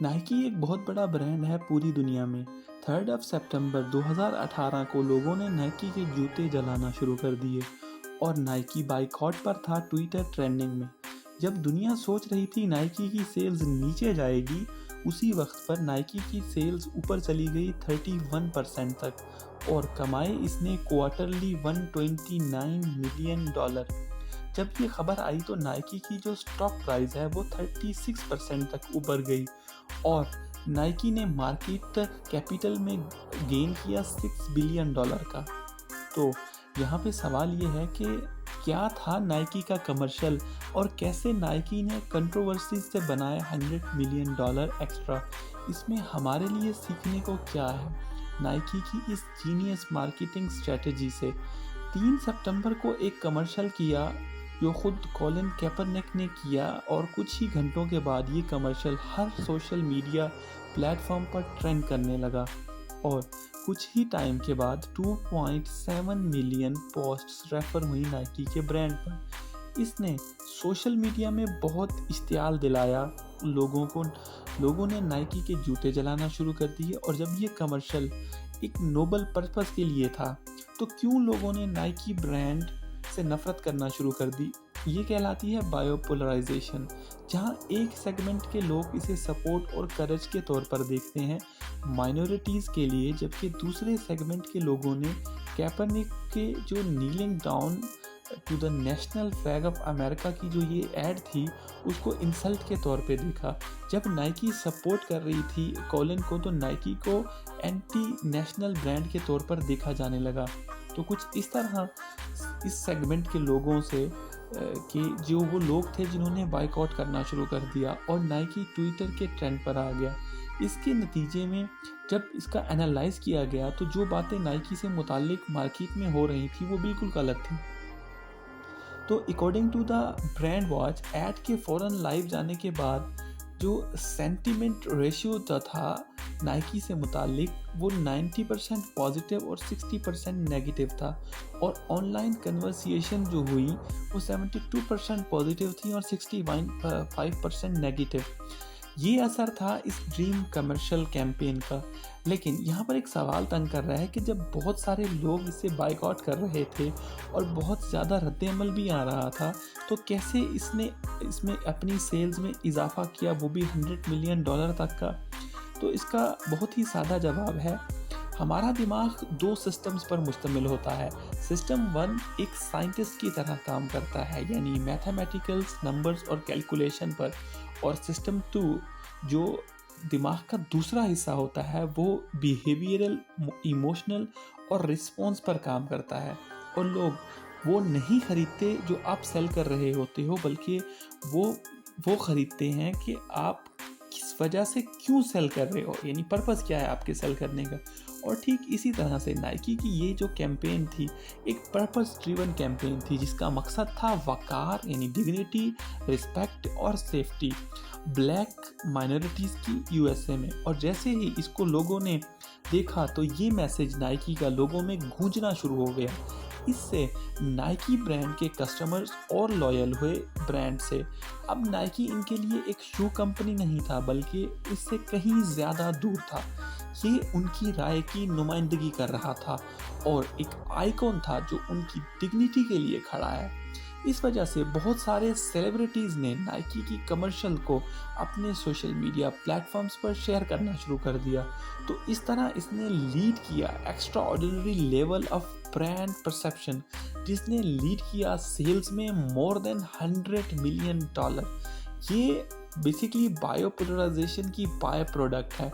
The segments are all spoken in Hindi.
नाइकी एक बहुत बड़ा ब्रांड है पूरी दुनिया में। 3 सितंबर 2018 को लोगों ने नाइकी के जूते जलाना शुरू कर दिए और नाइकी बाइकॉट पर था ट्विटर ट्रेंडिंग में। जब दुनिया सोच रही थी नाइकी की सेल्स नीचे जाएगी, उसी वक्त पर नाइकी की सेल्स ऊपर चली गई 31% तक और कमाए इसने क्वार्टरली $129 मिलियन। जब ये खबर आई तो नाइकी की जो स्टॉक प्राइस है वो 36% तक ऊपर गई और नाइकी ने मार्केट कैपिटल में गेन किया $6 बिलियन का। तो यहाँ पे सवाल ये है कि क्या था नाइकी का कमर्शियल और कैसे नाइकी ने कंट्रोवर्सी से बनाया $100 मिलियन एक्स्ट्रा। इसमें हमारे लिए सीखने को क्या है नाइकी की इस जीनियस मार्केटिंग स्ट्रेटजी से। 3 सितंबर को एक कमर्शियल किया जो खुद कॉलिन कैपर्निक ने किया और कुछ ही घंटों के बाद ये कमर्शियल हर सोशल मीडिया प्लेटफॉर्म पर ट्रेंड करने लगा और कुछ ही टाइम के बाद 2.7 मिलियन पोस्ट्स रेफर हुई नाइकी के ब्रांड पर। इसने सोशल मीडिया में बहुत इश्तियाल दिलाया लोगों ने नाइकी के जूते जलाना शुरू कर दिए। और जब ये कमर्शियल एक नोबल पर्पस के लिए था तो क्यों लोगों ने नाइकी ब्रांड से नफरत करना शुरू कर दी। ये कहलाती है बायोपोलराइजेशन, जहाँ एक सेगमेंट के लोग इसे सपोर्ट और करेज के तौर पर देखते हैं माइनॉरिटीज़ के लिए, जबकि दूसरे सेगमेंट के लोगों ने कैपर्निक के जो kneeling down to the national flag of America की जो ये ऐड थी उसको इंसल्ट के तौर पे देखा। जब नाइकी सपोर्ट कर रही थी कॉलिन को तो नाइकी को एंटी नेशनल ब्रांड के तौर पर देखा जाने लगा। तो कुछ इस तरह इस सेगमेंट के लोगों से कि जो वो लोग थे जिन्होंने बाइकआउट करना शुरू कर दिया और नाइकी ट्विटर के ट्रेंड पर आ गया। इसके नतीजे में जब इसका एनालाइज किया गया तो जो बातें नाइकी से मुताल्लिक मार्केट में हो रही थी वो बिल्कुल गलत थी। तो according to the brand watch, ad के फ़ौरन लाइव जाने के बाद जो सेंटिमेंट रेशियो था नाइकी से मुतालिक वो 90% पॉजिटिव और 60% नेगेटिव था और ऑनलाइन कन्वर्सेशन जो हुई वो 72% पॉजिटिव थी और 65% नेगेटिव। ये असर था इस ड्रीम कमर्शियल कैंपेन का। लेकिन यहाँ पर एक सवाल तंग कर रहा है कि जब बहुत सारे लोग इसे बाइकआउट कर रहे थे और बहुत ज़्यादा रद्द-ए-अमल भी आ रहा था तो कैसे इसमें अपनी सेल्स में इजाफा किया, वो भी $100 मिलियन तक का। तो इसका बहुत ही सादा जवाब है, हमारा दिमाग 2 सिस्टम्स पर मुश्तमिल होता है। सिस्टम 1 एक साइंटिस्ट की तरह काम करता है, यानी मैथमेटिकल्स, नंबर्स और कैलकुलेशन पर, और सिस्टम 2 जो दिमाग का दूसरा हिस्सा होता है वो बिहेवियरल, इमोशनल और रिस्पॉन्स पर काम करता है। और लोग वो नहीं खरीदते जो आप सेल कर रहे होते हो, बल्कि वो खरीदते हैं कि आप किस वजह से क्यों सेल कर रहे हो, यानी पर्पस क्या है आपके सेल करने का। और ठीक इसी तरह से नाइकी की ये जो कैंपेन थी एक पर्पस ड्रिवन कैंपेन थी जिसका मकसद था वकार यानी डिग्निटी, रिस्पेक्ट और सेफ्टी ब्लैक माइनॉरिटीज़ की यूएसए में। और जैसे ही इसको लोगों ने देखा तो ये मैसेज नाइकी का लोगों में गूंजना शुरू हो गया। इससे नाइकी ब्रांड के कस्टमर्स और लॉयल हुए ब्रांड से। अब नाइकी इनके लिए एक शू कंपनी नहीं था, बल्कि इससे कहीं ज़्यादा दूर था। ये उनकी राय की नुमाइंदगी कर रहा था और एक आइकॉन था जो उनकी डिग्निटी के लिए खड़ा है। इस वजह से बहुत सारे सेलिब्रिटीज़ ने नाइकी की कमर्शियल को अपने सोशल मीडिया प्लेटफॉर्म्स पर शेयर करना शुरू कर दिया। तो इस तरह इसने लीड किया extra ordinary level of brand perception, जिसने लीड किया सेल्स में मोर देन $100 मिलियन। ये बेसिकली बायोपोलराइजेशन की बाय प्रोडक्ट है।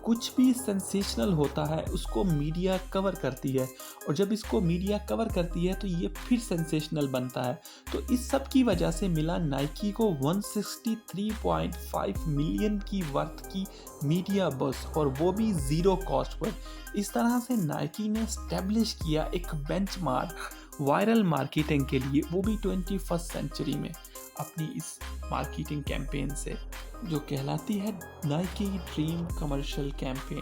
कुछ भी सेंसेशनल होता है उसको मीडिया कवर करती है और जब इसको मीडिया कवर करती है तो ये फिर सेंसेशनल बनता है। तो इस सब की वजह से मिला नाइकी को 163.5 मिलियन की वर्थ की मीडिया बस, और वो भी ज़ीरो कॉस्ट पर। इस तरह से नाइकी ने स्टैब्लिश किया एक बेंचमार्क वायरल मार्केटिंग के लिए, वो भी 21st सेंचुरी में, अपनी इस मार्केटिंग कैंपेन से जो कहलाती है नाइकी ड्रीम कमर्शियल कैंपेन।